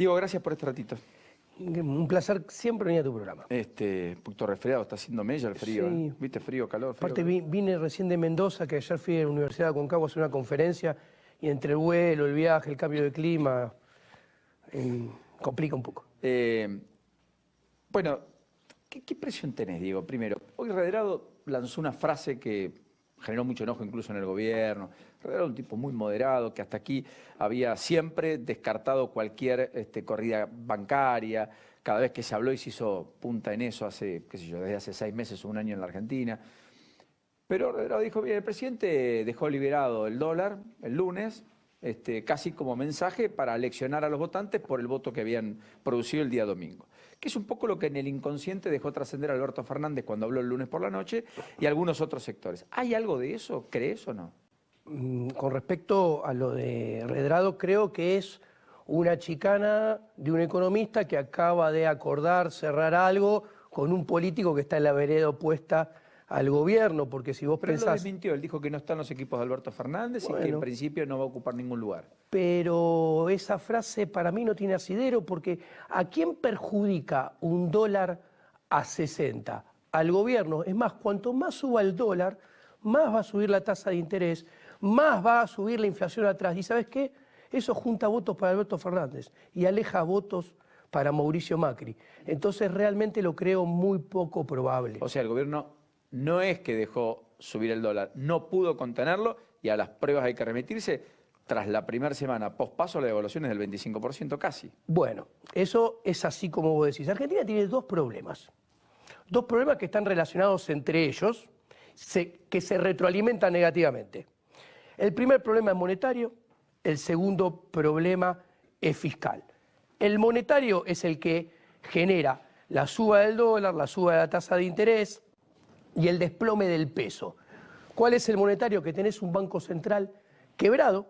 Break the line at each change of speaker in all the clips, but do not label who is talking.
Diego, gracias por este ratito.
Un placer siempre venir a tu programa.
Un poquito resfriado, está haciendo mella el frío.
Sí.
¿Viste? Frío, calor, frío.
Aparte vine recién de Mendoza, que ayer fui a la Universidad de Aconcagua a hacer una conferencia, y entre el vuelo, el viaje, el cambio de clima, complica un poco.
Bueno, ¿qué presión tenés, Diego? Primero, hoy Redrado lanzó una frase que generó mucho enojo incluso en el gobierno. Redrado es un tipo muy moderado, que hasta aquí había siempre descartado cualquier corrida bancaria. Cada vez que se habló y se hizo punta en eso hace, qué sé yo, desde hace 6 meses o un año en la Argentina. Pero Redrado dijo, bien, el presidente dejó liberado el dólar el lunes, casi como mensaje para leccionar a los votantes por el voto que habían producido el día domingo. Que es un poco lo que en el inconsciente dejó trascender Alberto Fernández cuando habló el lunes por la noche y algunos otros sectores. ¿Hay algo de eso? ¿Crees o no?
Con respecto a lo de Redrado, creo que es una chicana de un economista que acaba de acordar cerrar algo con un político que está en la vereda opuesta al gobierno, porque si vos
Pero
pensás...
él lo desmintió, él dijo que no están los equipos de Alberto Fernández y que en principio no va a ocupar ningún lugar.
Pero esa frase para mí no tiene asidero, porque ¿a quién perjudica un dólar a 60? Al gobierno. Es más, cuanto más suba el dólar, más va a subir la tasa de interés, más va a subir la inflación atrás. ¿Y sabes qué? Eso junta votos para Alberto Fernández y aleja votos para Mauricio Macri. Entonces realmente lo creo muy poco probable.
O sea, el gobierno no es que dejó subir el dólar, no pudo contenerlo y a las pruebas hay que remitirse. Tras la primera semana post-paso, la devaluación es del 25% casi.
Bueno, eso es así como vos decís. Argentina tiene dos problemas. Dos problemas que están relacionados entre ellos, que se retroalimentan negativamente. El primer problema es monetario, el segundo problema es fiscal. El monetario es el que genera la suba del dólar, la suba de la tasa de interés y el desplome del peso. ¿Cuál es el monetario? Que tenés un banco central quebrado,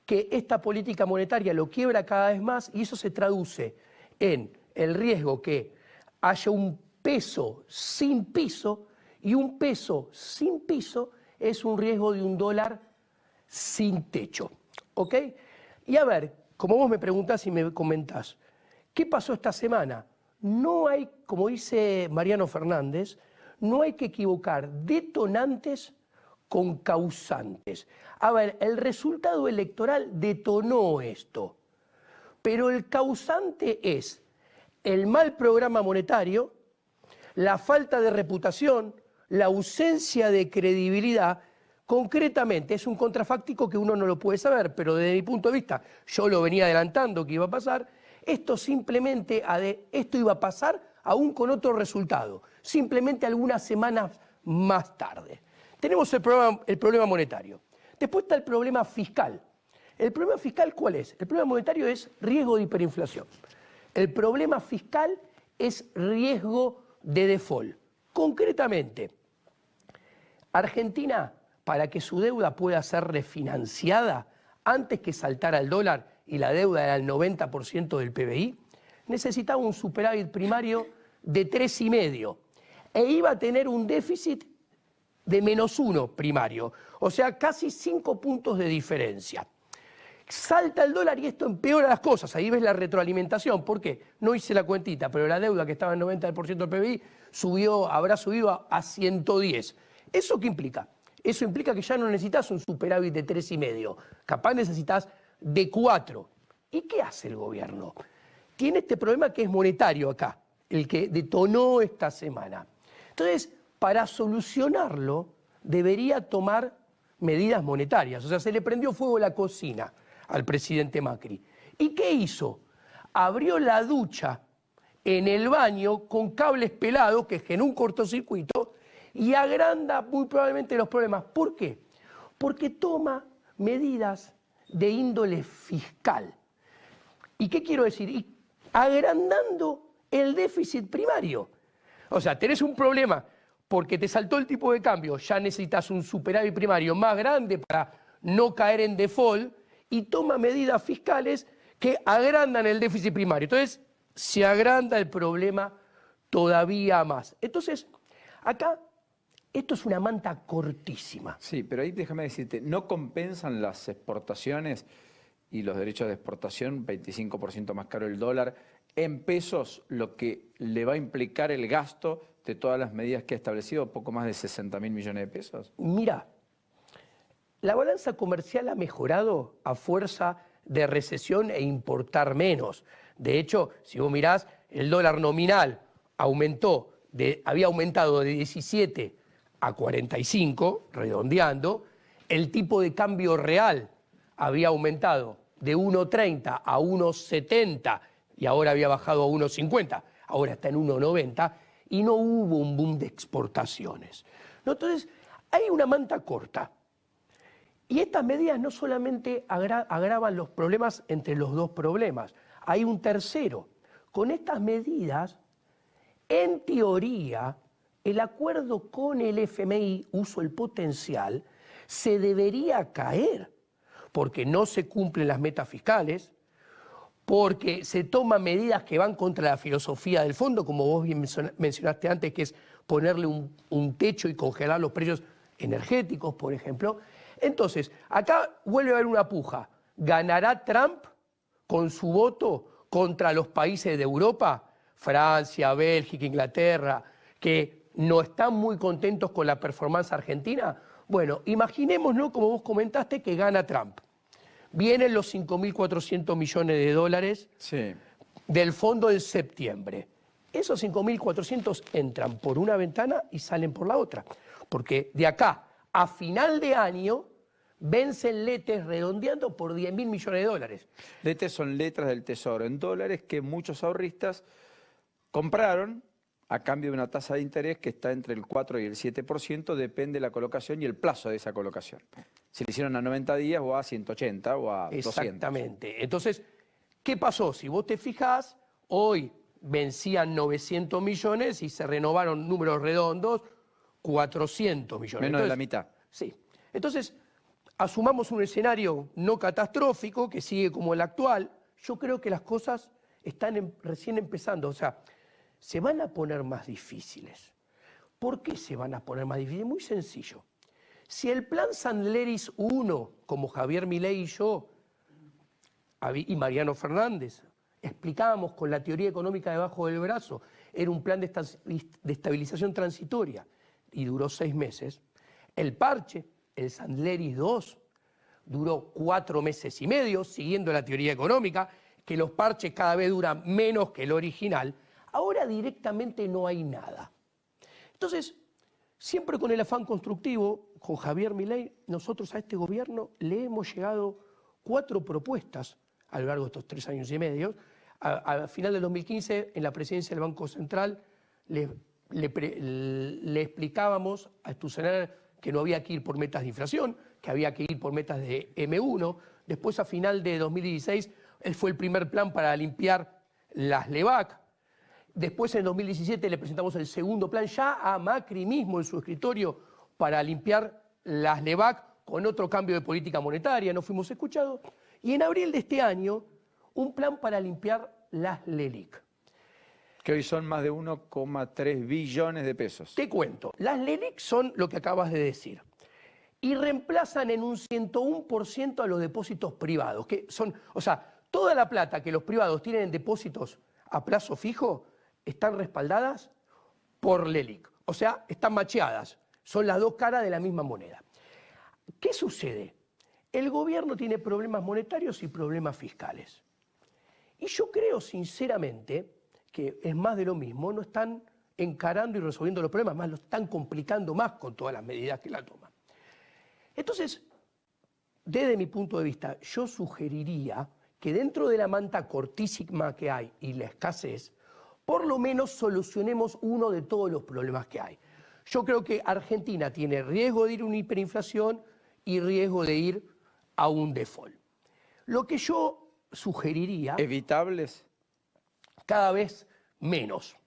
que esta política monetaria lo quiebra cada vez más y eso se traduce en el riesgo que haya un peso sin piso, y un peso sin piso es un riesgo de un dólar sin techo. ¿Ok? Y a ver, como vos me preguntás y me comentás, ¿qué pasó esta semana? No hay, como dice Mariano Fernández, no hay que equivocar detonantes con causantes. A ver, el resultado electoral detonó esto, pero el causante es el mal programa monetario, la falta de reputación, la ausencia de credibilidad. Concretamente, es un contrafáctico que uno no lo puede saber, pero desde mi punto de vista, yo lo venía adelantando que iba a pasar, esto simplemente, esto iba a pasar aún con otro resultado, simplemente algunas semanas más tarde. Tenemos el problema monetario. Después está el problema fiscal. ¿El problema fiscal cuál es? El problema monetario es riesgo de hiperinflación. El problema fiscal es riesgo de default. Concretamente, Argentina, para que su deuda pueda ser refinanciada antes que saltara el dólar y la deuda era el 90% del PBI, necesitaba un superávit primario de 3,5 e iba a tener un déficit de -1 primario, o sea, casi 5 puntos de diferencia. Salta el dólar y esto empeora las cosas, ahí ves la retroalimentación. ¿Por qué? No hice la cuentita, pero la deuda que estaba en 90% del PBI habrá subido a 110. ¿Eso qué implica? Eso implica que ya no necesitas un superávit de 3,5, capaz necesitas de 4. ¿Y qué hace el gobierno? Tiene este problema que es monetario acá, el que detonó esta semana. Entonces, para solucionarlo, debería tomar medidas monetarias. O sea, se le prendió fuego la cocina al presidente Macri. ¿Y qué hizo? Abrió la ducha en el baño con cables pelados que generó un cortocircuito y agranda muy probablemente los problemas. ¿Por qué? Porque toma medidas de índole fiscal. ¿Y qué quiero decir? Y agrandando el déficit primario. O sea, tenés un problema porque te saltó el tipo de cambio, ya necesitas un superávit primario más grande para no caer en default y toma medidas fiscales que agrandan el déficit primario. Entonces, se agranda el problema todavía más. Entonces, acá, esto es una manta cortísima.
Sí, pero ahí déjame decirte, ¿no compensan las exportaciones y los derechos de exportación, 25% más caro el dólar. En pesos, lo que le va a implicar el gasto de todas las medidas que ha establecido, poco más de 60.000 millones de pesos.
Mira, la balanza comercial ha mejorado a fuerza de recesión e importar menos. De hecho, si vos mirás, el dólar nominal había aumentado de 17 a 45, redondeando. El tipo de cambio real había aumentado de 1,30 a 1,70 y ahora había bajado a 1,50. Ahora está en 1,90 y no hubo un boom de exportaciones. ¿No? Entonces, hay una manta corta. Y estas medidas no solamente agravan los problemas entre los dos problemas, hay un tercero. Con estas medidas, en teoría, el acuerdo con el FMI, uso el potencial, se debería caer, porque no se cumplen las metas fiscales, porque se toman medidas que van contra la filosofía del fondo, como vos bien mencionaste antes, que es ponerle un techo y congelar los precios energéticos, por ejemplo. Entonces, acá vuelve a haber una puja. ¿Ganará Trump con su voto contra los países de Europa, Francia, Bélgica, Inglaterra, que no están muy contentos con la performance argentina? Bueno, imaginémonos, como vos comentaste, que gana Trump. Vienen los 5.400 millones de dólares del fondo en septiembre. Esos 5.400 entran por una ventana y salen por la otra. Porque de acá a final de año vencen letes redondeando por 10.000 millones de dólares.
Letes son letras del Tesoro en dólares que muchos ahorristas compraron a cambio de una tasa de interés que está entre el 4 y el 7%, depende de la colocación y el plazo de esa colocación. Si le hicieron a 90 días o a 180 o a 200.
Exactamente. Entonces, ¿qué pasó? Si vos te fijás, hoy vencían 900 millones y se renovaron números redondos, 400 millones.
Menos de la mitad.
Sí. Entonces, asumamos un escenario no catastrófico que sigue como el actual. Yo creo que las cosas están recién empezando. O sea, se van a poner más difíciles. ¿Por qué se van a poner más difíciles? Muy sencillo. Si el plan Sandleris 1, como Javier Milei y yo, y Mariano Fernández, explicábamos con la teoría económica debajo del brazo, era un plan de estabilización transitoria y duró 6 meses, el parche, el Sandleris 2, duró 4 meses y medio, siguiendo la teoría económica, que los parches cada vez duran menos que el original. Ahora directamente no hay nada. Entonces, siempre con el afán constructivo, con Javier Milei, nosotros a este gobierno le hemos llegado 4 propuestas a lo largo de estos 3 años y medio. Al final del 2015, en la presidencia del Banco Central, le explicábamos a Sturzenegger que no había que ir por metas de inflación, que había que ir por metas de M1. Después, a final de 2016, él fue el primer plan para limpiar las LEVAC. Después, en 2017, le presentamos el segundo plan ya a Macri mismo en su escritorio para limpiar las LEVAC con otro cambio de política monetaria. No fuimos escuchados. Y en abril de este año, un plan para limpiar las LELIC.
Que hoy son más de 1,3 billones de pesos.
Te cuento, las LELIC son lo que acabas de decir. Y reemplazan en un 101% a los depósitos privados. Que son, o sea, toda la plata que los privados tienen en depósitos a plazo fijo están respaldadas por LELIC. O sea, están macheadas. Son las dos caras de la misma moneda. ¿Qué sucede? El gobierno tiene problemas monetarios y problemas fiscales. Y yo creo sinceramente que es más de lo mismo, no están encarando y resolviendo los problemas, más lo están complicando más con todas las medidas que la toman. Entonces, desde mi punto de vista, yo sugeriría que dentro de la manta cortísima que hay y la escasez, por lo menos solucionemos uno de todos los problemas que hay. Yo creo que Argentina tiene riesgo de ir a una hiperinflación y riesgo de ir a un default. Lo que yo sugeriría...
¿Evitables?
Cada vez menos.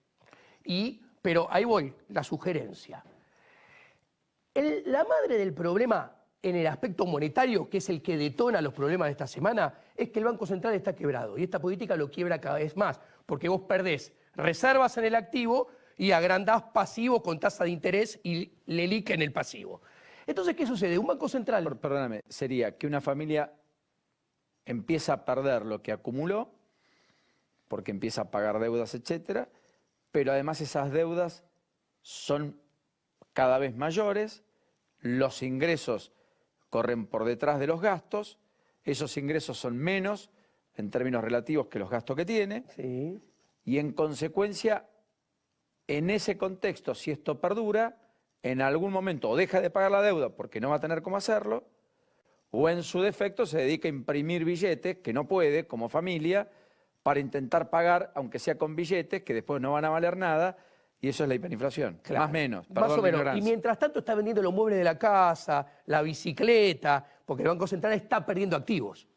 Pero ahí voy, la sugerencia. La madre del problema en el aspecto monetario, que es el que detona los problemas de esta semana, es que el Banco Central está quebrado y esta política lo quiebra cada vez más, porque vos perdés reservas en el activo y agrandás pasivo con tasa de interés y LELIC en el pasivo. Entonces, ¿qué sucede? Un Banco Central...
Perdóname, sería que una familia empieza a perder lo que acumuló, porque empieza a pagar deudas, etcétera, pero además esas deudas son cada vez mayores, los ingresos corren por detrás de los gastos, esos ingresos son menos en términos relativos que los gastos que tiene,
Sí.
y en consecuencia, en ese contexto, si esto perdura, en algún momento o deja de pagar la deuda porque no va a tener cómo hacerlo, o en su defecto se dedica a imprimir billetes, que no puede como familia, para intentar pagar, aunque sea con billetes, que después no van a valer nada, y eso es la hiperinflación.
Claro,
Más o menos,
más
perdón
o
la
menos. Y
ignorancia.
mientras tanto está vendiendo los muebles de la casa, la bicicleta, porque el Banco Central está perdiendo activos.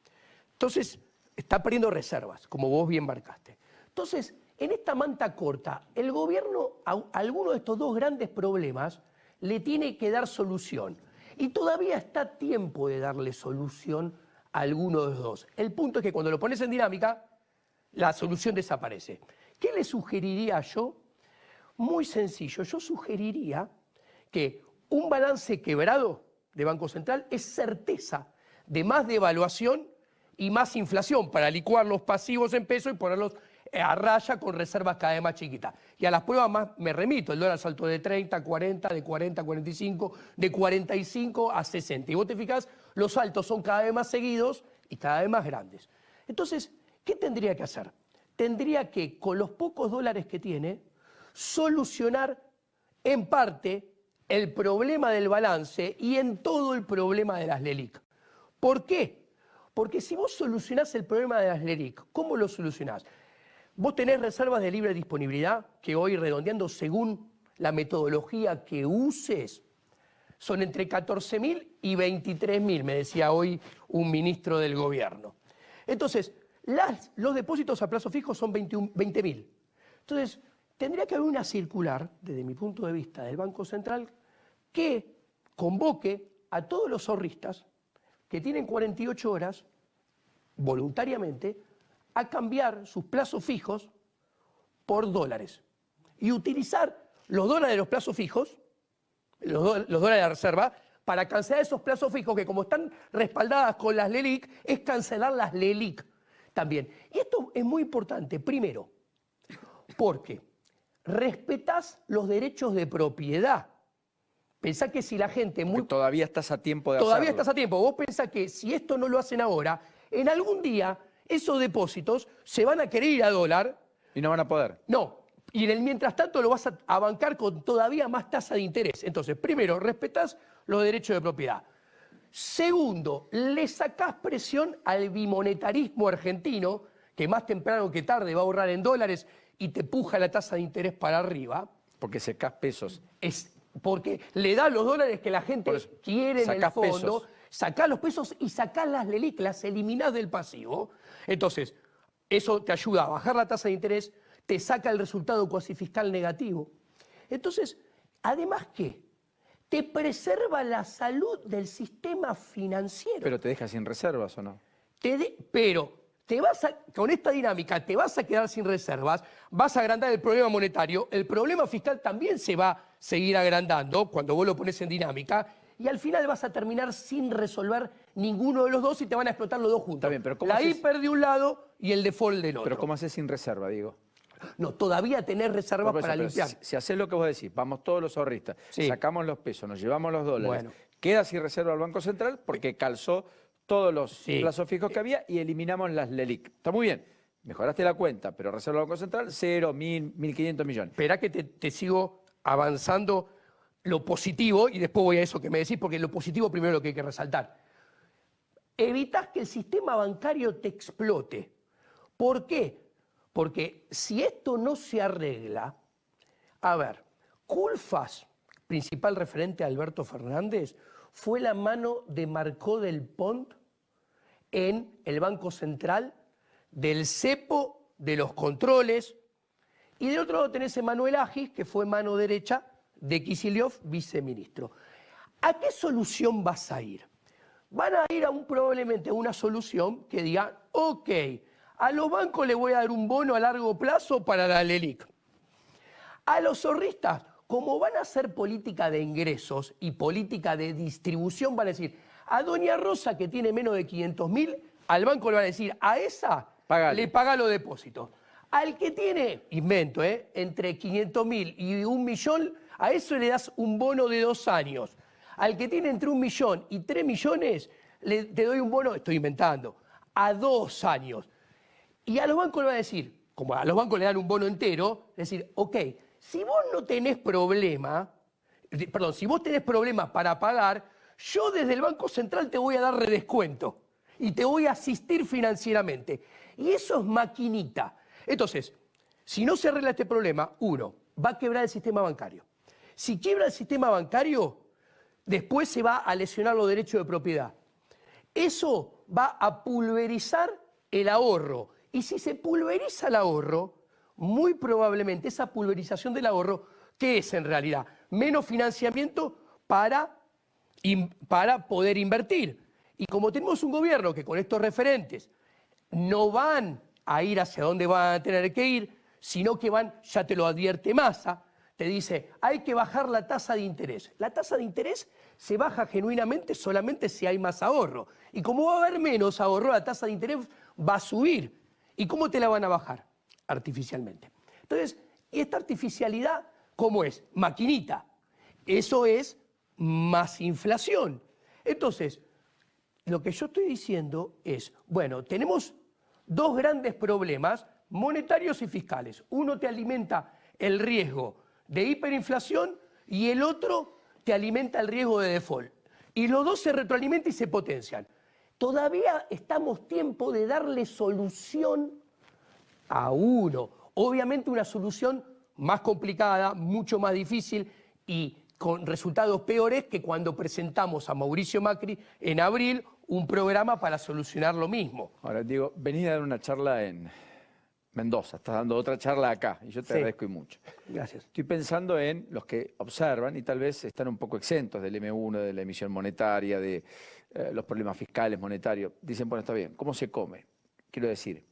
Entonces, está perdiendo reservas, como vos bien marcaste. Entonces, en esta manta corta, el gobierno a alguno de estos dos grandes problemas le tiene que dar solución. Y todavía está a tiempo de darle solución a alguno de los dos. El punto es que cuando lo pones en dinámica, la solución desaparece. ¿Qué le sugeriría yo? Muy sencillo, yo sugeriría que un balance quebrado de Banco Central es certeza de más devaluación y más inflación para licuar los pasivos en peso y ponerlos a raya con reservas cada vez más chiquitas. Y a las pruebas más me remito, el dólar saltó de 30 a 40, de 40 a 45, de 45 a 60. Y vos te fijás, los saltos son cada vez más seguidos y cada vez más grandes. Entonces, ¿qué tendría que hacer? Tendría que, con los pocos dólares que tiene, solucionar en parte el problema del balance y en todo el problema de las LELIQ. ¿Por qué? Porque si vos solucionás el problema de las LELIQ, ¿cómo lo solucionás? Vos tenés reservas de libre disponibilidad que hoy, redondeando según la metodología que uses, son entre 14.000 y 23.000, me decía hoy un ministro del gobierno. Entonces, los depósitos a plazo fijo son 20.000. Entonces, tendría que haber una circular, desde mi punto de vista, del Banco Central, que convoque a todos los ahorristas que tienen 48 horas, voluntariamente, a cambiar sus plazos fijos por dólares. Y utilizar los dólares de los plazos fijos, los dólares de la reserva, para cancelar esos plazos fijos que, como están respaldadas con las LELIQ, es cancelar las LELIQ también. Y esto es muy importante, primero, porque respetás los derechos de propiedad. Pensá que si la gente...
Porque todavía estás a tiempo de hacerlo.
Todavía estás a tiempo. Vos pensás que si esto no lo hacen ahora, en algún día esos depósitos se van a querer ir a dólar.
Y no van a poder.
No. Y en el mientras tanto lo vas a bancar con todavía más tasa de interés. Entonces, primero, respetás los derechos de propiedad. Segundo, le sacás presión al bimonetarismo argentino, que más temprano que tarde va a ahorrar en dólares y te puja la tasa de interés para arriba.
Porque secás pesos.
Es porque le da los dólares que la gente quiere en el fondo,
pesos.
sacás los pesos y sacás las LELIQ, las eliminás del pasivo. Entonces, eso te ayuda a bajar la tasa de interés, te saca el resultado cuasi fiscal negativo. Entonces, además, ¿qué? Te preserva la salud del sistema financiero.
Pero te deja sin reservas, ¿o no?
Pero con esta dinámica te vas a quedar sin reservas, vas a agrandar el problema monetario, el problema fiscal también se va a seguir agrandando cuando vos lo pones en dinámica, y al final vas a terminar sin resolver ninguno de los dos y te van a explotar los dos juntos.
Está bien, pero ¿cómo
la
haces?
hiper de un lado y el default del otro.
Pero ¿cómo haces sin reserva, digo?
No, todavía tenés reservas para
Pero
limpiar.
si haces lo que vos decís, vamos todos los ahorristas,
Sí.
sacamos los pesos, nos llevamos los dólares,
Bueno.
queda sin reserva el Banco Central porque calzó todos los
Sí.
plazos fijos que había y eliminamos las LELIQ. Está muy bien, mejoraste la cuenta, pero reserva del Banco Central, 0, 1.000, 1.500 millones.
Esperá que te sigo avanzando lo positivo y después voy a eso que me decís, porque lo positivo primero es lo que hay que resaltar. Evitás que el sistema bancario te explote. ¿Por qué? Porque si esto no se arregla, a ver, Culfas, principal referente a Alberto Fernández, fue la mano de Marcó del Pont en el Banco Central, del cepo, de los controles, y del otro lado tenés a Manuel Agis, que fue mano derecha de Kicillof, viceministro. ¿A qué solución vas a ir? Van a ir probablemente a una solución que diga, ok, a los bancos les voy a dar un bono a largo plazo para la LELIQ. A los ahorristas, como van a hacer política de ingresos y política de distribución, van a decir, a doña Rosa, que tiene menos de 500.000, al banco le van a decir, a esa
Pagale.
le paga los depósitos. Al que tiene, invento, entre 500.000 y 1 millón, a eso le das un bono de 2 años. Al que tiene entre 1 millón y 3 millones, te doy un bono, estoy inventando, a 2 años. Y a los bancos le van a decir, como a los bancos le dan un bono entero, decir, ok, si vos no tenés problema, perdón, si vos tenés problemas para pagar, yo desde el Banco Central te voy a dar redescuento y te voy a asistir financieramente. Y eso es maquinita. Entonces, si no se arregla este problema, uno, va a quebrar el sistema bancario. Si quiebra el sistema bancario, después se va a lesionar los derechos de propiedad. Eso va a pulverizar el ahorro. Y si se pulveriza el ahorro, muy probablemente esa pulverización del ahorro, ¿qué es en realidad? Menos financiamiento para poder invertir. Y como tenemos un gobierno que con estos referentes no van a ir hacia donde van a tener que ir, sino que van, ya te lo advierte Massa, te dice, hay que bajar la tasa de interés. La tasa de interés se baja genuinamente solamente si hay más ahorro. Y como va a haber menos ahorro, la tasa de interés va a subir. ¿Y cómo te la van a bajar? Artificialmente. Entonces, esta artificialidad, ¿cómo es? Maquinita. Eso es más inflación. Entonces, lo que yo estoy diciendo es, bueno, tenemos dos grandes problemas monetarios y fiscales. Uno te alimenta el riesgo de hiperinflación y el otro te alimenta el riesgo de default. Y los dos se retroalimentan y se potencian. Todavía estamos a tiempo de darle solución a uno. Obviamente una solución más complicada, mucho más difícil y con resultados peores que cuando presentamos a Mauricio Macri en abril un programa para solucionar lo mismo.
Ahora, Diego, venís a dar una charla en Mendoza, estás dando otra charla acá, y yo te agradezco y mucho.
Gracias.
Estoy pensando en los que observan y tal vez están un poco exentos del M1, de la emisión monetaria, de los problemas fiscales, monetarios. Dicen, bueno, está bien, ¿cómo se come? Quiero decir,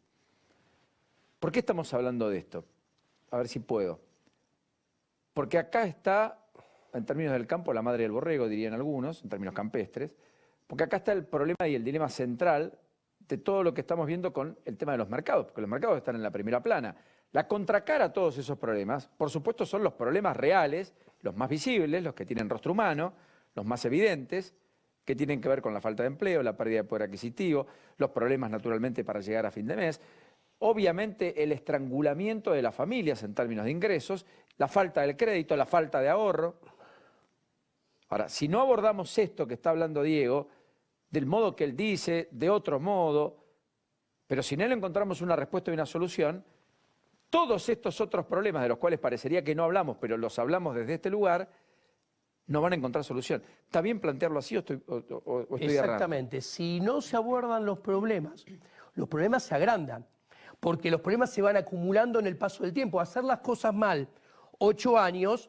¿por qué estamos hablando de esto? A ver si puedo. Porque acá está, en términos del campo, la madre del borrego, dirían algunos, en términos campestres, porque acá está el problema y el dilema central de todo lo que estamos viendo con el tema de los mercados, porque los mercados están en la primera plana. La contracara a todos esos problemas, por supuesto, son los problemas reales, los más visibles, los que tienen rostro humano, los más evidentes, que tienen que ver con la falta de empleo, la pérdida de poder adquisitivo, los problemas naturalmente para llegar a fin de mes, obviamente el estrangulamiento de las familias en términos de ingresos, la falta del crédito, la falta de ahorro. Ahora, si no abordamos esto que está hablando Diego, del modo que él dice, de otro modo, pero si en él encontramos una respuesta y una solución, todos estos otros problemas de los cuales parecería que no hablamos, pero los hablamos desde este lugar, no van a encontrar solución. ¿Está bien plantearlo así o estoy
Exactamente.
errando?
Si no se abordan los problemas se agrandan, porque los problemas se van acumulando en el paso del tiempo. Hacer las cosas mal 8 años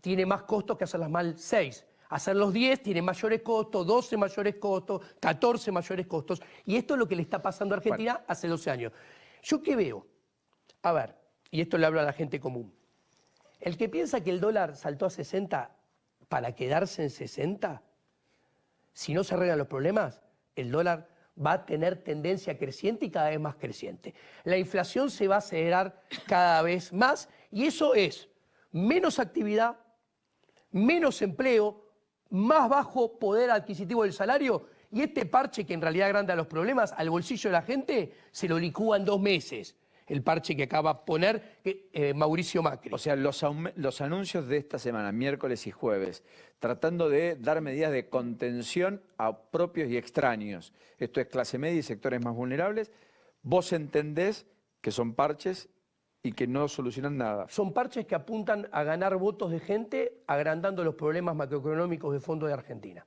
tiene más costos que hacerlas mal 6. Hacerlos 10 tiene mayores costos, 12 mayores costos, 14 mayores costos. Y esto es lo que le está pasando a Argentina hace 12 años. ¿Yo qué veo? A ver, y esto le hablo a la gente común. El que piensa que el dólar saltó a 60 para quedarse en 60, si no se arreglan los problemas, el dólar va a tener tendencia creciente y cada vez más creciente. La inflación se va a acelerar cada vez más y eso es menos actividad, menos empleo, más bajo poder adquisitivo del salario y este parche que en realidad agranda los problemas al bolsillo de la gente se lo licúa en 2 meses. El parche que acaba de poner Mauricio Macri.
O sea, los anuncios de esta semana, miércoles y jueves, tratando de dar medidas de contención a propios y extraños. Esto es clase media y sectores más vulnerables. ¿Vos entendés que son parches y que no solucionan nada?
Son parches que apuntan a ganar votos de gente agrandando los problemas macroeconómicos de fondo de Argentina.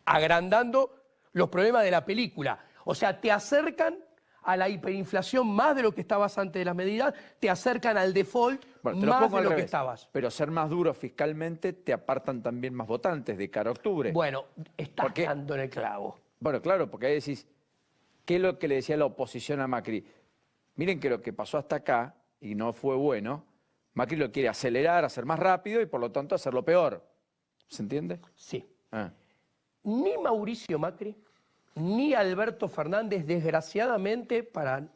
Agrandando los problemas de la película. O sea, te acercan a la hiperinflación más de lo que estabas antes de las medidas, te acercan al default más de lo que estabas.
Pero ser más duros fiscalmente te apartan también más votantes de cara a octubre.
Bueno, estás dando en el clavo.
Bueno, claro, porque ahí decís, ¿qué es lo que le decía la oposición a Macri? Miren que lo que pasó hasta acá, y no fue bueno, Macri lo quiere acelerar, hacer más rápido y por lo tanto hacerlo peor. ¿Se entiende?
Sí.
Ah.
Ni Mauricio Macri ni Alberto Fernández, desgraciadamente para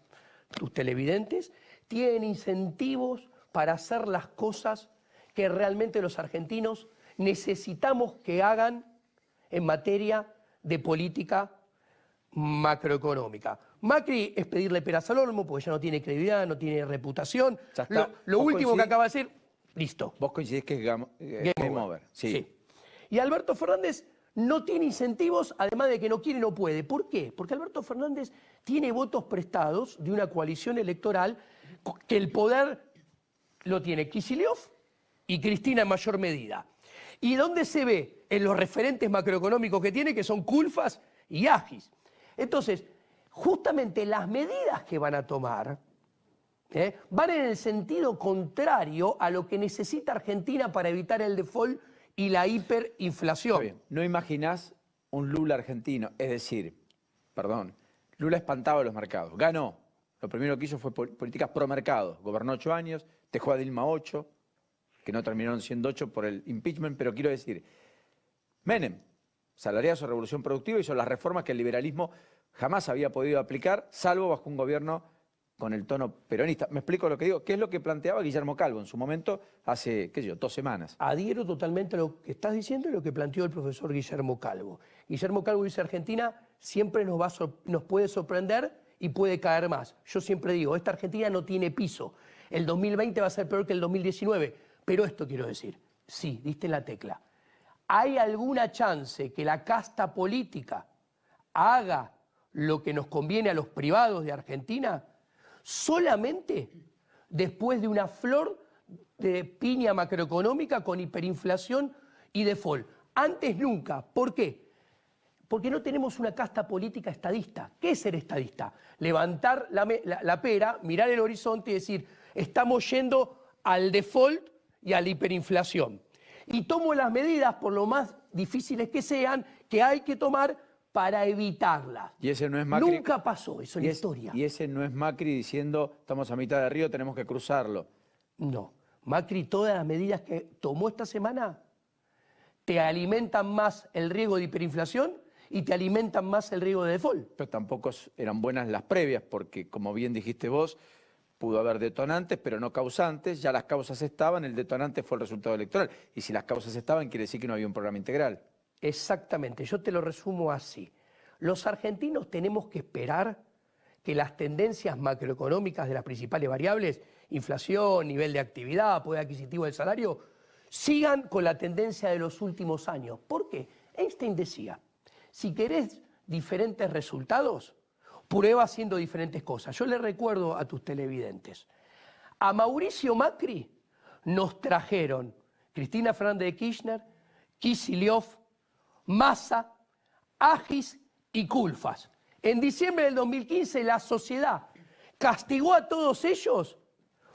tus televidentes, tienen incentivos para hacer las cosas que realmente los argentinos necesitamos que hagan en materia de política macroeconómica. Macri es pedirle peras al olmo porque ya no tiene credibilidad, no tiene reputación.
Ya está.
Lo
¿Vos
último que
coincidís?
acaba de decir, listo.
Vos coincidís que es game over. Sí.
Sí. Y Alberto Fernández no tiene incentivos, además de que no quiere y no puede. ¿Por qué? Porque Alberto Fernández tiene votos prestados de una coalición electoral que el poder lo tiene Kicillof y Cristina en mayor medida. ¿Y dónde se ve? En los referentes macroeconómicos que tiene, que son Culfas y Agis. Entonces, justamente las medidas que van a tomar van en el sentido contrario a lo que necesita Argentina para evitar el default y la hiperinflación.
Está bien. No imaginás un Lula argentino, es decir, perdón, Lula espantaba los mercados, ganó. Lo primero que hizo fue políticas pro mercado. Gobernó 8 años, dejó a Dilma 8, que no terminaron siendo 8 por el impeachment, pero quiero decir, Menem, salariazo, revolución productiva, hizo las reformas que el liberalismo jamás había podido aplicar, salvo bajo un gobierno con el tono peronista. ¿Me explico lo que digo? ¿Qué es lo que planteaba Guillermo Calvo en su momento hace, qué sé yo, 2 semanas?
Adhiero totalmente a lo que estás diciendo y lo que planteó el profesor Guillermo Calvo. Guillermo Calvo dice: Argentina siempre nos puede sorprender y puede caer más. Yo siempre digo, esta Argentina no tiene piso. El 2020 va a ser peor que el 2019. Pero esto quiero decir, sí, diste la tecla. ¿Hay alguna chance que la casta política haga lo que nos conviene a los privados de Argentina? Solamente después de una flor de piña macroeconómica con hiperinflación y default. Antes nunca. ¿Por qué? Porque no tenemos una casta política estadista. ¿Qué es ser estadista? Levantar la pera, mirar el horizonte y decir, estamos yendo al default y a la hiperinflación. Y tomo las medidas, por lo más difíciles que sean, que hay que tomar para evitarlas.
Y ese no es Macri.
Nunca pasó eso en la historia.
Y ese no es Macri diciendo, estamos a mitad de río, tenemos que cruzarlo.
No. Macri, todas las medidas que tomó esta semana te alimentan más el riesgo de hiperinflación y te alimentan más el riesgo de default.
Pero tampoco eran buenas las previas, porque como bien dijiste vos, pudo haber detonantes, pero no causantes. Ya las causas estaban, el detonante fue el resultado electoral. Y si las causas estaban, quiere decir que no había un programa integral.
Exactamente, yo te lo resumo así. Los argentinos tenemos que esperar que las tendencias macroeconómicas de las principales variables, inflación, nivel de actividad, poder adquisitivo del salario, sigan con la tendencia de los últimos años. ¿Por qué? Einstein decía, si querés diferentes resultados, prueba haciendo diferentes cosas. Yo le recuerdo a tus televidentes, a Mauricio Macri nos trajeron Cristina Fernández de Kirchner, Kicillof, Massa, Agis y Culfas. En diciembre del 2015 la sociedad castigó a todos ellos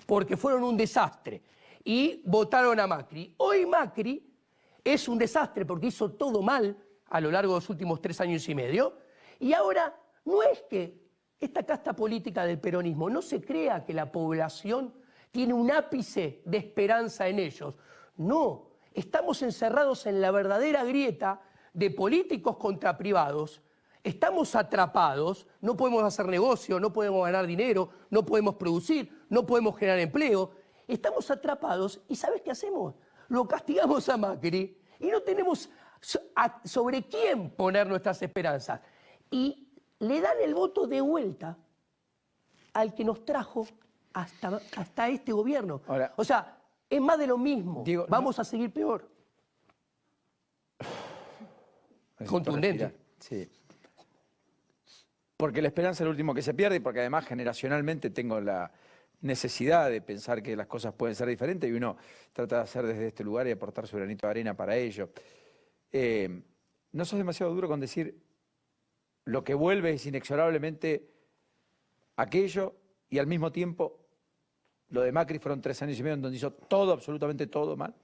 porque fueron un desastre y votaron a Macri. Hoy Macri es un desastre porque hizo todo mal a lo largo de los últimos 3 años y medio y ahora no es que esta casta política del peronismo no se crea que la población tiene un ápice de esperanza en ellos. No, estamos encerrados en la verdadera grieta de políticos contra privados, estamos atrapados, no podemos hacer negocio, no podemos ganar dinero, no podemos producir, no podemos generar empleo, estamos atrapados y ¿sabes qué hacemos? Lo castigamos a Macri y no tenemos sobre quién poner nuestras esperanzas y le dan el voto de vuelta al que nos trajo hasta este gobierno.
Ahora,
o sea, es más de lo mismo,
Diego,
vamos a seguir peor. Contundente.
Sí. Porque la esperanza es lo último que se pierde y porque además generacionalmente tengo la necesidad de pensar que las cosas pueden ser diferentes y uno trata de hacer desde este lugar y aportar su granito de arena para ello. No sos demasiado duro con decir lo que vuelve es inexorablemente aquello y al mismo tiempo lo de Macri fueron 3 años y medio en donde hizo todo, absolutamente todo mal.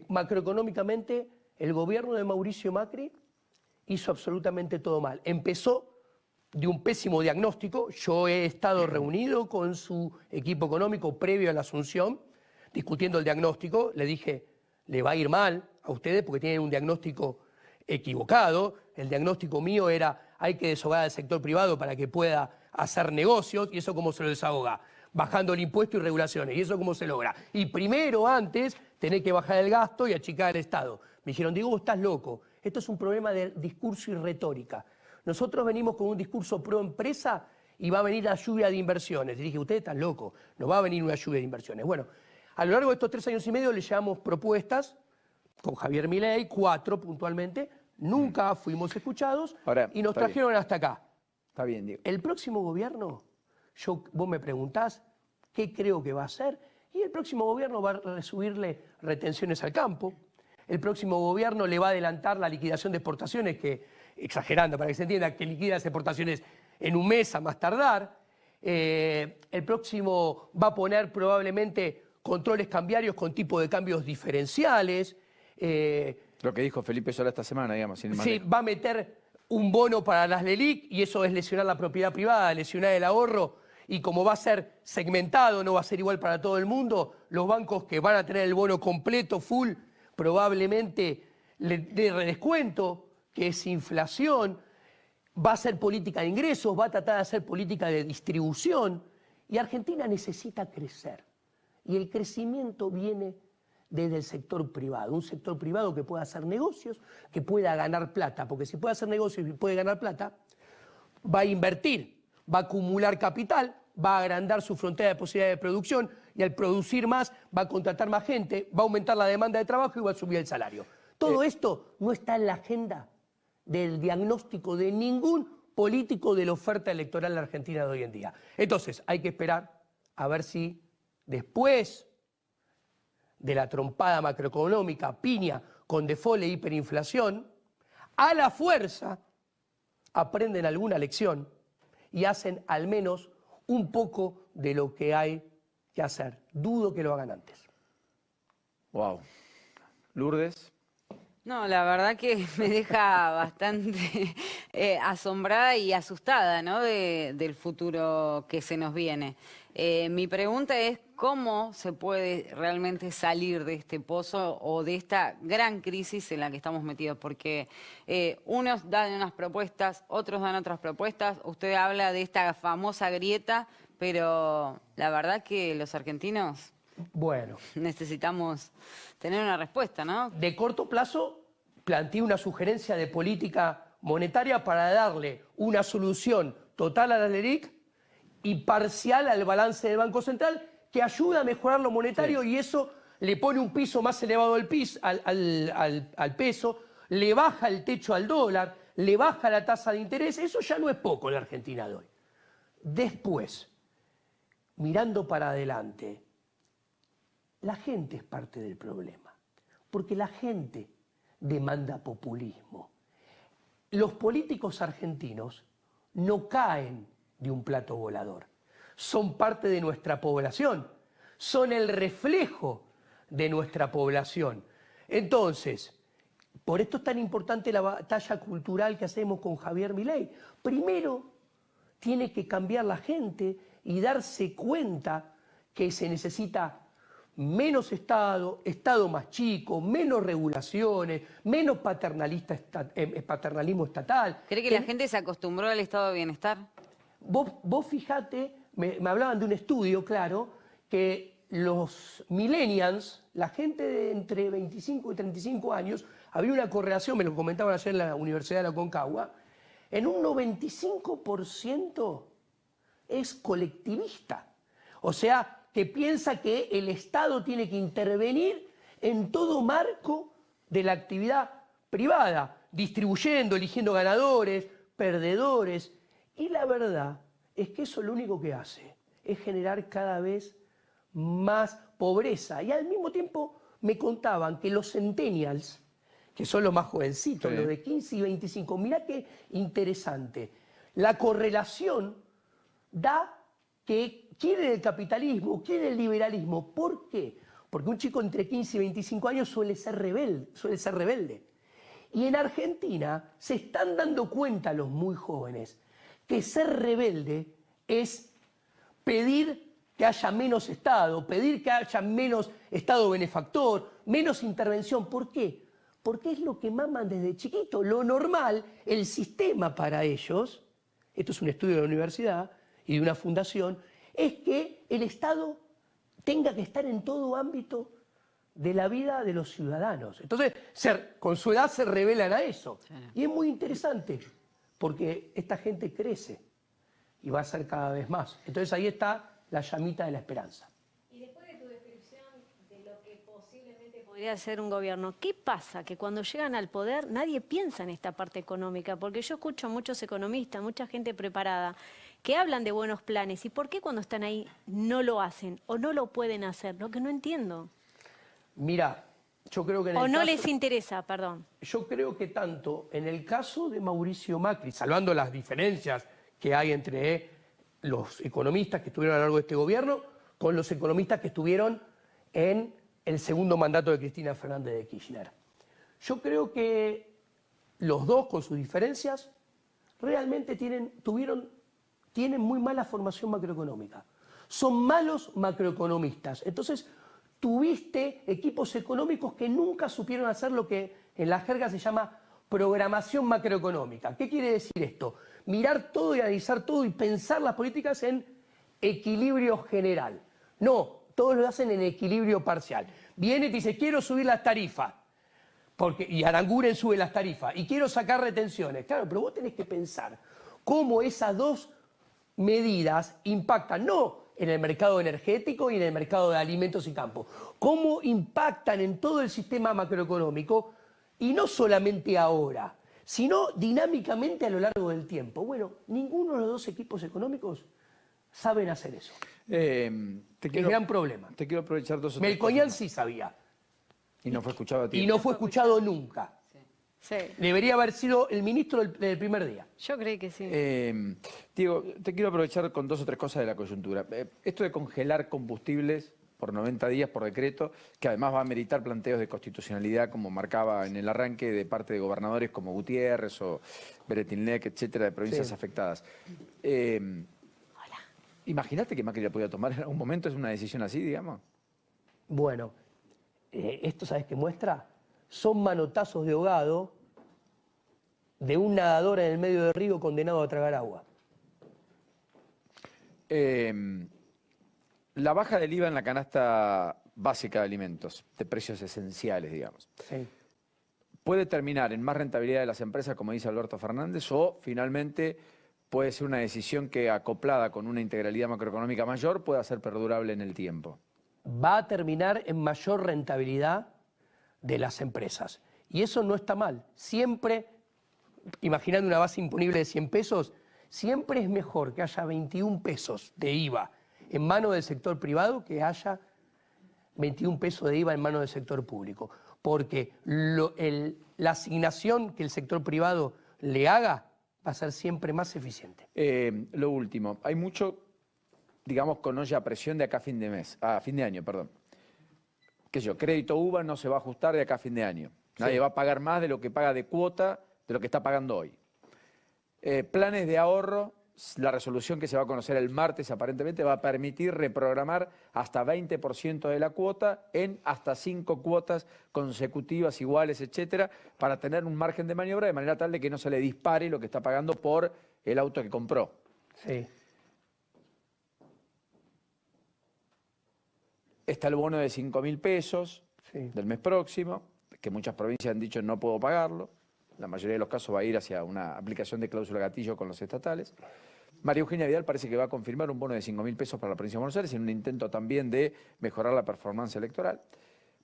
Macroeconómicamente, el gobierno de Mauricio Macri hizo absolutamente todo mal. Empezó de un pésimo diagnóstico. Yo he estado reunido con su equipo económico previo a la asunción, discutiendo el diagnóstico. Le dije, le va a ir mal a ustedes porque tienen un diagnóstico equivocado. El diagnóstico mío era hay que desahogar al sector privado para que pueda hacer negocios, y eso cómo se lo desahoga, bajando el impuesto y regulaciones, y eso cómo se logra. Y primero, antes, tenés que bajar el gasto y achicar el Estado. Me dijeron, Diego, estás loco, esto es un problema de discurso y retórica. Nosotros venimos con un discurso pro empresa y va a venir la lluvia de inversiones. Y dije, ustedes están locos, no va a venir una lluvia de inversiones. Bueno, a lo largo de estos 3 años y medio le llevamos propuestas con Javier Milei, 4 puntualmente, nunca fuimos escuchados.
Ahora,
y nos trajeron hasta acá.
Está bien, Diego.
El próximo gobierno, vos me preguntás qué creo que va a hacer, y el próximo gobierno va a subirle retenciones al campo, el próximo gobierno le va a adelantar la liquidación de exportaciones, que, exagerando para que se entienda, que liquida las exportaciones en un mes a más tardar, el próximo va a poner probablemente controles cambiarios con tipo de cambios diferenciales.
Lo que dijo Felipe Solá esta semana, digamos, sin ir más
Sí,
lejos.
va a meter un bono para las LELIC y eso es lesionar la propiedad privada, lesionar el ahorro, y como va a ser segmentado, no va a ser igual para todo el mundo, los bancos que van a tener el bono completo, full, probablemente le dé redescuento, que es inflación, va a ser política de ingresos, va a tratar de hacer política de distribución, y Argentina necesita crecer. Y el crecimiento viene desde el sector privado, un sector privado que pueda hacer negocios, que pueda ganar plata, porque si puede hacer negocios y puede ganar plata, va a invertir, va a acumular capital, va a agrandar su frontera de posibilidades de producción, y al producir más va a contratar más gente, va a aumentar la demanda de trabajo y va a subir el salario. Todo esto no está en la agenda del diagnóstico de ningún político de la oferta electoral de Argentina de hoy en día. Entonces, hay que esperar a ver si después de la trompada macroeconómica, piña con default e hiperinflación, a la fuerza aprenden alguna lección y hacen al menos un poco de lo que hay que hacer. Dudo que lo hagan antes.
Wow. Lourdes.
No, la verdad que me deja bastante asombrada y asustada, ¿no? Del futuro que se nos viene. Mi pregunta es cómo se puede realmente salir de este pozo o de esta gran crisis en la que estamos metidos, porque unos dan unas propuestas, otros dan otras propuestas. Usted habla de esta famosa grieta, pero la verdad que los argentinos
Bueno,
necesitamos tener una respuesta, ¿no?
de corto plazo planteé una sugerencia de política monetaria para darle una solución total a la LELIC y parcial al balance del Banco Central, que ayuda a mejorar lo monetario, sí. Y eso le pone un piso más elevado al peso, le baja el techo al dólar, le baja la tasa de interés. Eso ya no es poco en la Argentina de hoy. Después, mirando para adelante, la gente es parte del problema, porque la gente demanda populismo. Los políticos argentinos no caen de un plato volador, son parte de nuestra población, son el reflejo de nuestra población. Entonces, por esto es tan importante la batalla cultural que hacemos con Javier Milei. Primero, tiene que cambiar la gente y darse cuenta que se necesita menos Estado, Estado más chico, menos regulaciones, menos paternalismo estatal.
¿Cree que la gente se acostumbró al estado de bienestar?
Vos fijate, me hablaban de un estudio, claro, que los millennials, la gente de entre 25 y 35 años, había una correlación, me lo comentaban ayer en la Universidad de la Aconcagua, en un 95% es colectivista. O sea, que piensa que el Estado tiene que intervenir en todo marco de la actividad privada, distribuyendo, eligiendo ganadores, perdedores. Y la verdad es que eso lo único que hace es generar cada vez más pobreza. Y al mismo tiempo me contaban que los centennials, que son los más jovencitos, sí, los de 15 y 25, mirá qué interesante, la correlación da que quieren el capitalismo, quieren el liberalismo. ¿Por qué? Porque un chico entre 15 y 25 años suele ser rebelde. Y en Argentina se están dando cuenta los muy jóvenes que ser rebelde es pedir que haya menos Estado, pedir que haya menos Estado benefactor, menos intervención. ¿Por qué? porque es lo que maman desde chiquito. Lo normal, el sistema para ellos, esto es un estudio de la universidad y de una fundación, es que el Estado tenga que estar en todo ámbito de la vida de los ciudadanos. Entonces, con su edad se revelan a eso. Y es muy interesante, porque esta gente crece y va a ser cada vez más. Entonces ahí está la llamita de la esperanza.
Y después de tu descripción de lo que posiblemente podría ser un gobierno, ¿qué pasa? Que cuando llegan al poder nadie piensa en esta parte económica, porque yo escucho a muchos economistas, mucha gente preparada, que hablan de buenos planes. ¿Y por qué cuando están ahí no lo hacen o no lo pueden hacer? Lo que no entiendo.
Mira, yo creo que en el
O no
caso,
les interesa, perdón.
yo creo que tanto en el caso de Mauricio Macri, salvando las diferencias que hay entre los economistas que estuvieron a lo largo de este gobierno con los economistas que estuvieron en el segundo mandato de Cristina Fernández de Kirchner. Yo creo que los dos, con sus diferencias, realmente tienen muy mala formación macroeconómica. Son malos macroeconomistas. Entonces, tuviste equipos económicos que nunca supieron hacer lo que en la jerga se llama programación macroeconómica. ¿Qué quiere decir esto? Mirar todo y analizar todo y pensar las políticas en equilibrio general. No, todos lo hacen en equilibrio parcial. Viene y te dice, quiero subir las tarifas, y Aranguren sube las tarifas, y quiero sacar retenciones. Claro, pero vos tenés que pensar cómo esas dos medidas impactan, no en el mercado energético y en el mercado de alimentos y campos, cómo impactan en todo el sistema macroeconómico, y no solamente ahora, sino dinámicamente a lo largo del tiempo. Bueno, ninguno de los dos equipos económicos saben hacer eso. Es gran problema.
Te quiero aprovechar dos o tres
Melconian
cosas.
sí sabía.
Y no fue escuchado a ti.
Y no fue escuchado nunca.
Sí,
Debería haber sido el ministro del primer día.
yo creo que sí.
Diego, te quiero aprovechar con dos o tres cosas de la coyuntura. Esto de congelar combustibles por 90 días por decreto, que además va a meritar planteos de constitucionalidad, como marcaba en el arranque de parte de gobernadores como Gutiérrez o Beretilnec, etcétera, de provincias afectadas. ¿Imaginaste que Macri la podía tomar en algún momento? ¿Es una decisión así, digamos?
Bueno, esto, ¿sabes qué muestra? Son manotazos de ahogado de un nadador en el medio del río condenado a tragar agua.
La baja del IVA en la canasta básica de alimentos, de precios esenciales, digamos,
Sí.
¿puede terminar en más rentabilidad de las empresas, como dice Alberto Fernández, o finalmente puede ser una decisión que, acoplada con una integralidad macroeconómica mayor, pueda ser perdurable en el tiempo?
Va a terminar en mayor rentabilidad de las empresas. Y eso no está mal. Siempre, imaginando una base imponible de 100 pesos, siempre es mejor que haya 21 pesos de IVA en manos del sector privado que haya 21 pesos de IVA en manos del sector público. Porque la asignación que el sector privado le haga va a ser siempre más eficiente.
Lo último, hay mucho, digamos, con olla a presión de acá a fin de año, perdón. Qué sé yo, crédito UVA no se va a ajustar de acá a fin de año. Nadie va a pagar más de lo que paga de cuota de lo que está pagando hoy. Planes de ahorro, la resolución que se va a conocer el martes aparentemente va a permitir reprogramar hasta 20% de la cuota en hasta 5 cuotas consecutivas iguales, etcétera, para tener un margen de maniobra de manera tal de que no se le dispare lo que está pagando por el auto que compró.
Sí.
Está el bono de 5.000 pesos
Sí.
del mes próximo, que muchas provincias han dicho no puedo pagarlo. La mayoría de los casos va a ir hacia una aplicación de cláusula gatillo con los estatales. María Eugenia Vidal parece que va a confirmar un bono de 5.000 pesos para la provincia de Buenos Aires en un intento también de mejorar la performance electoral.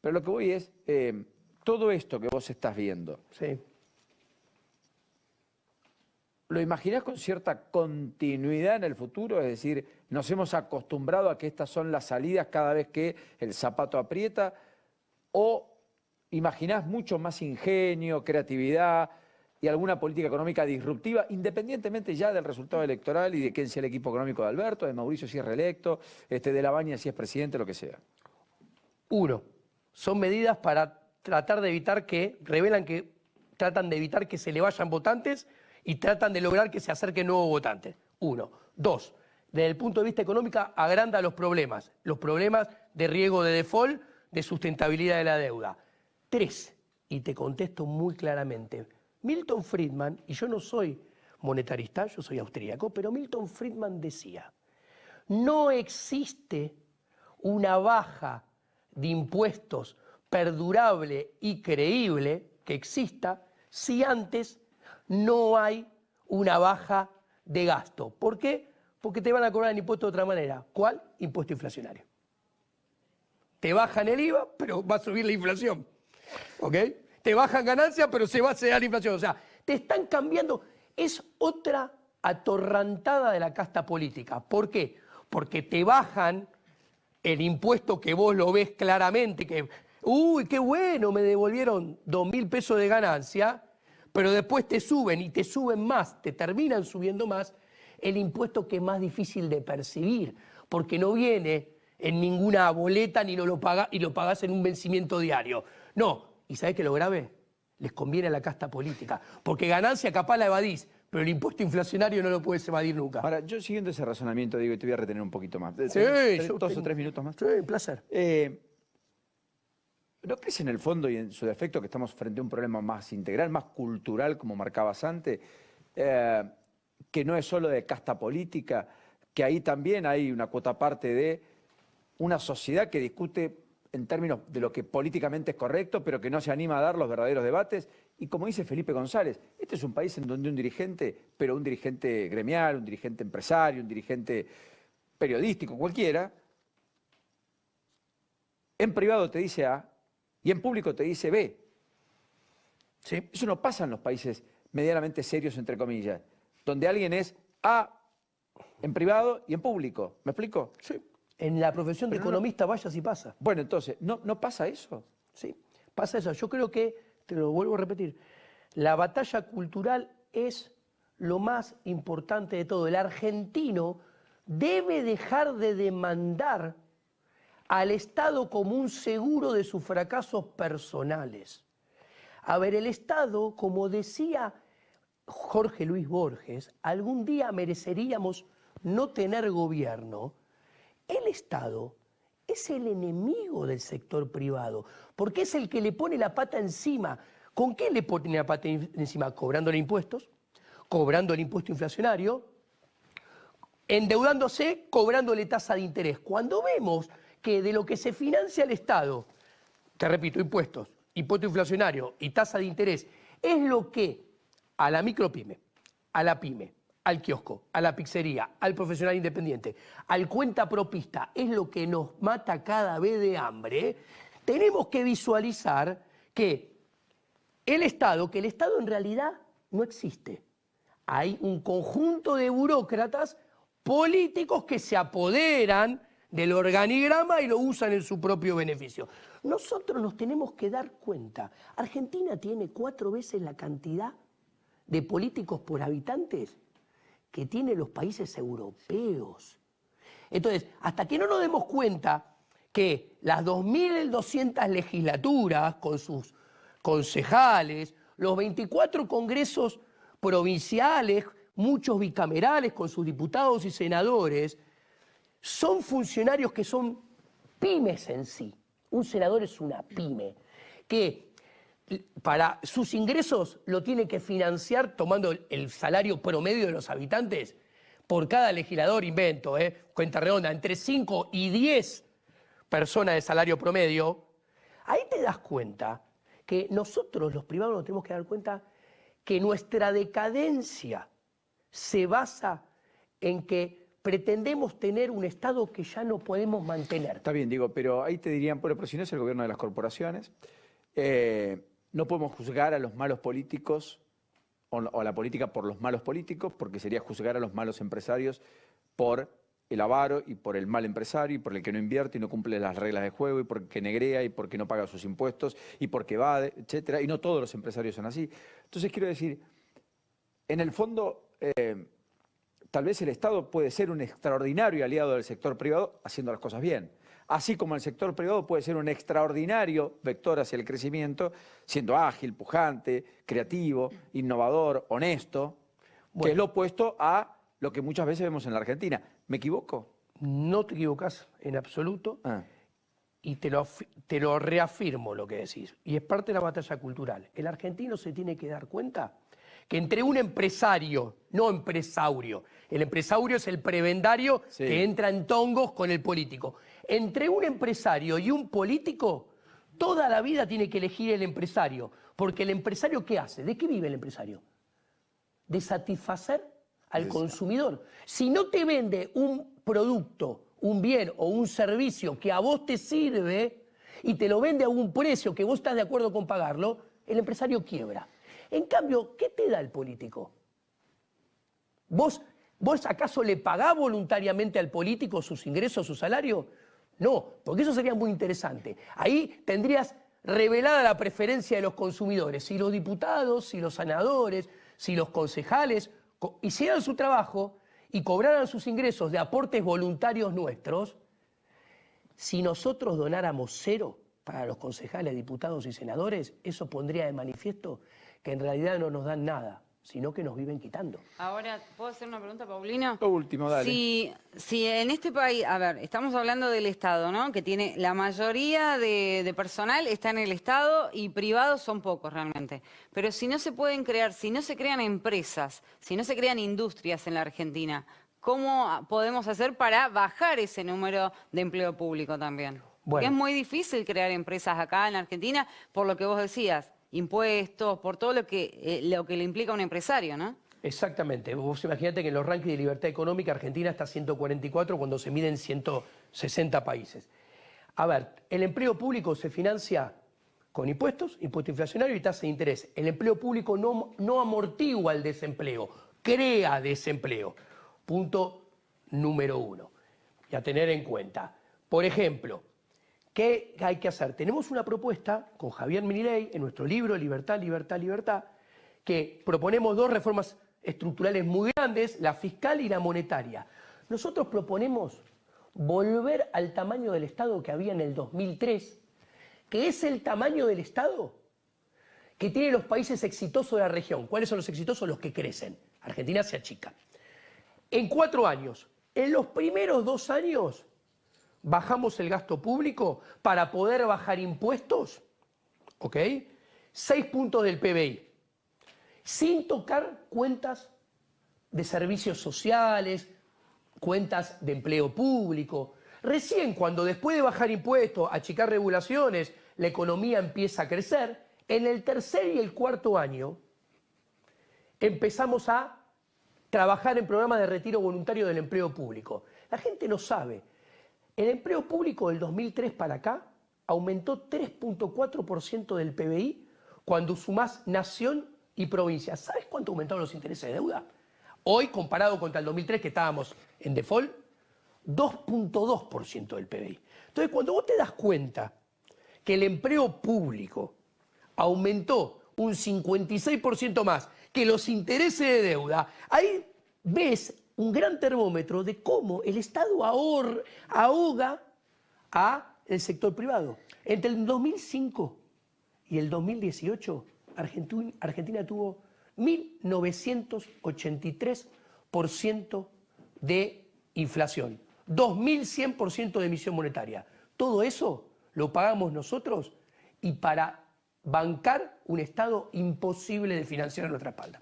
Pero lo que voy es, todo esto que vos estás viendo,
Sí.
¿lo imaginás con cierta continuidad en el futuro? Es decir, ¿nos hemos acostumbrado a que estas son las salidas cada vez que el zapato aprieta? ¿O imaginás mucho más ingenio, creatividad y alguna política económica disruptiva, independientemente ya del resultado electoral y de quién sea el equipo económico de Alberto, de Mauricio si es reelecto, de Labaña si es presidente, lo que sea?
Uno, son medidas para tratar de evitar tratan de evitar que se le vayan votantes y tratan de lograr que se acerquen nuevos votantes. Uno. Dos, desde el punto de vista económico agranda los problemas de riesgo de default, de sustentabilidad de la deuda. Tres, y te contesto muy claramente. Milton Friedman, y yo no soy monetarista, yo soy austríaco, pero Milton Friedman decía, no existe una baja de impuestos perdurable y creíble que exista si antes no hay una baja de gasto. ¿Por qué? Porque te van a cobrar el impuesto de otra manera. ¿Cuál? Impuesto inflacionario. Te bajan el IVA, pero va a subir la inflación. ¿Ok? Te bajan ganancias, pero se va a acelerar la inflación. O sea, te están cambiando. Es otra atorrantada de la casta política. ¿Por qué? Porque te bajan el impuesto que vos lo ves claramente, que, uy, qué bueno, me devolvieron 2.000 pesos de ganancia, pero después te suben y te suben más, te terminan subiendo más el impuesto que es más difícil de percibir, porque no viene en ninguna boleta ni no lo paga, y lo pagás en un vencimiento diario. No, ¿y sabés qué lo grave? Les conviene a la casta política, porque ganancia capaz la evadís, pero el impuesto inflacionario no lo puedes evadir nunca.
Ahora, yo siguiendo ese razonamiento, digo, y te voy a retener un poquito más.
Sí,
¿Dos o tres minutos más?
Sí, placer.
¿No crees en el fondo y en su defecto que estamos frente a un problema más integral, más cultural, como marcabas antes, que no es solo de casta política, que ahí también hay una cuota parte de una sociedad que discute en términos de lo que políticamente es correcto, pero que no se anima a dar los verdaderos debates? Y como dice Felipe González, este es un país en donde un dirigente, pero un dirigente gremial, un dirigente empresario, un dirigente periodístico, cualquiera, en privado te dice A y en público te dice B.
Sí.
Eso no pasa en los países medianamente serios, entre comillas, donde alguien es A en privado y en público. ¿Me explico?
Sí. En la profesión de economista vaya si pasa.
Bueno, entonces, ¿no pasa eso?
Sí, pasa eso. Yo creo que, te lo vuelvo a repetir, la batalla cultural es lo más importante de todo. El argentino debe dejar de demandar al Estado como un seguro de sus fracasos personales. A ver, el Estado, como decía Jorge Luis Borges, algún día mereceríamos no tener gobierno. El Estado es el enemigo del sector privado, porque es el que le pone la pata encima. ¿Con qué le pone la pata encima? Cobrándole impuestos, cobrando el impuesto inflacionario, endeudándose, cobrándole tasa de interés. Cuando vemos que de lo que se financia el Estado, te repito, impuestos, impuesto inflacionario y tasa de interés, es lo que a la micropyme, a la pyme, al kiosco, a la pizzería, al profesional independiente, al cuentapropista, es lo que nos mata cada vez de hambre, tenemos que visualizar que el Estado en realidad no existe. Hay un conjunto de burócratas políticos que se apoderan del organigrama y lo usan en su propio beneficio. Nosotros nos tenemos que dar cuenta. Argentina tiene 4 veces la cantidad de políticos por habitantes que tienen los países europeos. Entonces, hasta que no nos demos cuenta que las 2.200 legislaturas con sus concejales, los 24 congresos provinciales, muchos bicamerales con sus diputados y senadores, son funcionarios que son pymes en sí. Un senador es una pyme, que para sus ingresos lo tiene que financiar tomando el salario promedio de los habitantes por cada legislador, invento, cuenta redonda, entre 5 y 10 personas de salario promedio. Ahí te das cuenta que nosotros los privados nos tenemos que dar cuenta que nuestra decadencia se basa en que pretendemos tener un Estado que ya no podemos mantener.
Está bien, digo, pero ahí te dirían, bueno, pero si no es el gobierno de las corporaciones, no podemos juzgar a los malos políticos o a la política por los malos políticos, porque sería juzgar a los malos empresarios por el avaro y por el mal empresario y por el que no invierte y no cumple las reglas de juego y porque negrea y porque no paga sus impuestos y porque evade, etcétera. Y no todos los empresarios son así. Entonces quiero decir, en el fondo, tal vez el Estado puede ser un extraordinario aliado del sector privado haciendo las cosas bien. Así como el sector privado puede ser un extraordinario vector hacia el crecimiento, siendo ágil, pujante, creativo, innovador, honesto, que es lo opuesto a lo que muchas veces vemos en la Argentina. ¿Me equivoco?
No te equivocas en absoluto. y te lo reafirmo lo que decís, y es parte de la batalla cultural. El argentino se tiene que dar cuenta que entre un empresario, no empresaurio, el empresaurio es el prebendario que entra en tongos con el político. Entre un empresario y un político, toda la vida tiene que elegir el empresario, porque el empresario ¿qué hace? ¿De qué vive el empresario? De satisfacer al consumidor. Si no te vende un producto, un bien o un servicio que a vos te sirve y te lo vende a un precio que vos estás de acuerdo con pagarlo, el empresario quiebra. En cambio, ¿qué te da el político? ¿Vos acaso le pagás voluntariamente al político sus ingresos, su salario? No, porque eso sería muy interesante. Ahí tendrías revelada la preferencia de los consumidores. Si los diputados, si los senadores, si los concejales hicieran su trabajo y cobraran sus ingresos de aportes voluntarios nuestros, si nosotros donáramos 0 para los concejales, diputados y senadores, eso pondría de manifiesto que en realidad no nos dan nada, sino que nos viven quitando.
Ahora, ¿puedo hacer una pregunta, Paulino?
Lo último, dale.
Si en este país, a ver, estamos hablando del Estado, ¿no? Que tiene la mayoría de personal está en el Estado y privados son pocos realmente. Pero si no se pueden crear, si no se crean empresas, si no se crean industrias en la Argentina, ¿cómo podemos hacer para bajar ese número de empleo público también? Porque es muy difícil crear empresas acá en la Argentina, por lo que vos decías, impuestos, por todo lo que le implica a un empresario, ¿no?
Exactamente. Vos imaginate que en los rankings de libertad económica Argentina está 144 cuando se miden 160 países. A ver, el empleo público se financia con impuestos, impuesto inflacionario y tasa de interés. El empleo público no amortigua el desempleo, crea desempleo. Punto número 1. Y a tener en cuenta. Por ejemplo, ¿qué hay que hacer? Tenemos una propuesta con Javier Milei en nuestro libro Libertad, Libertad, Libertad, que proponemos 2 reformas estructurales muy grandes, la fiscal y la monetaria. Nosotros proponemos volver al tamaño del Estado que había en el 2003, que es el tamaño del Estado que tienen los países exitosos de la región. ¿Cuáles son los exitosos? Los que crecen. Argentina se achica. En 4 años, en los primeros 2 años, bajamos el gasto público para poder bajar impuestos, ¿ok? 6 puntos del PBI, sin tocar cuentas de servicios sociales, cuentas de empleo público. Recién cuando después de bajar impuestos, achicar regulaciones, la economía empieza a crecer, en el 3er y el 4.º año empezamos a trabajar en programas de retiro voluntario del empleo público. La gente no sabe. El empleo público del 2003 para acá aumentó 3.4% del PBI cuando sumás nación y provincia. ¿Sabes cuánto aumentaron los intereses de deuda? Hoy, comparado contra el 2003, que estábamos en default, 2.2% del PBI. Entonces, cuando vos te das cuenta que el empleo público aumentó un 56% más que los intereses de deuda, ahí ves un gran termómetro de cómo el Estado ahoga al sector privado. Entre el 2005 y el 2018, Argentina tuvo 1.983% de inflación, 2.100% de emisión monetaria. Todo eso lo pagamos nosotros y para bancar un Estado imposible de financiar a nuestra espalda.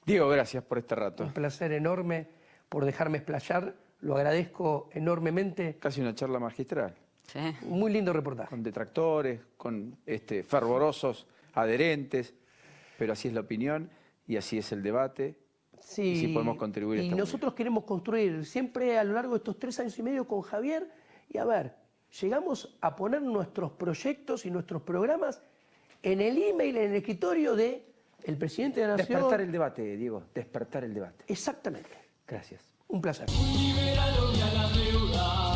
Diego, gracias por este rato.
Un placer enorme por dejarme explayar, lo agradezco enormemente.
Casi una charla magistral.
Sí.
Un muy lindo reportaje.
Con detractores, con fervorosos adherentes, pero así es la opinión y así es el debate.
Sí,
y si podemos contribuir.
Y nosotros queremos construir siempre a lo largo de estos 3 años y medio con Javier y a ver, llegamos a poner nuestros proyectos y nuestros programas en el email, en el escritorio de el presidente de la Nación.
Despertar el debate, Diego, despertar el debate.
Exactamente.
Gracias.
Un placer.
Un liberal odia la deuda.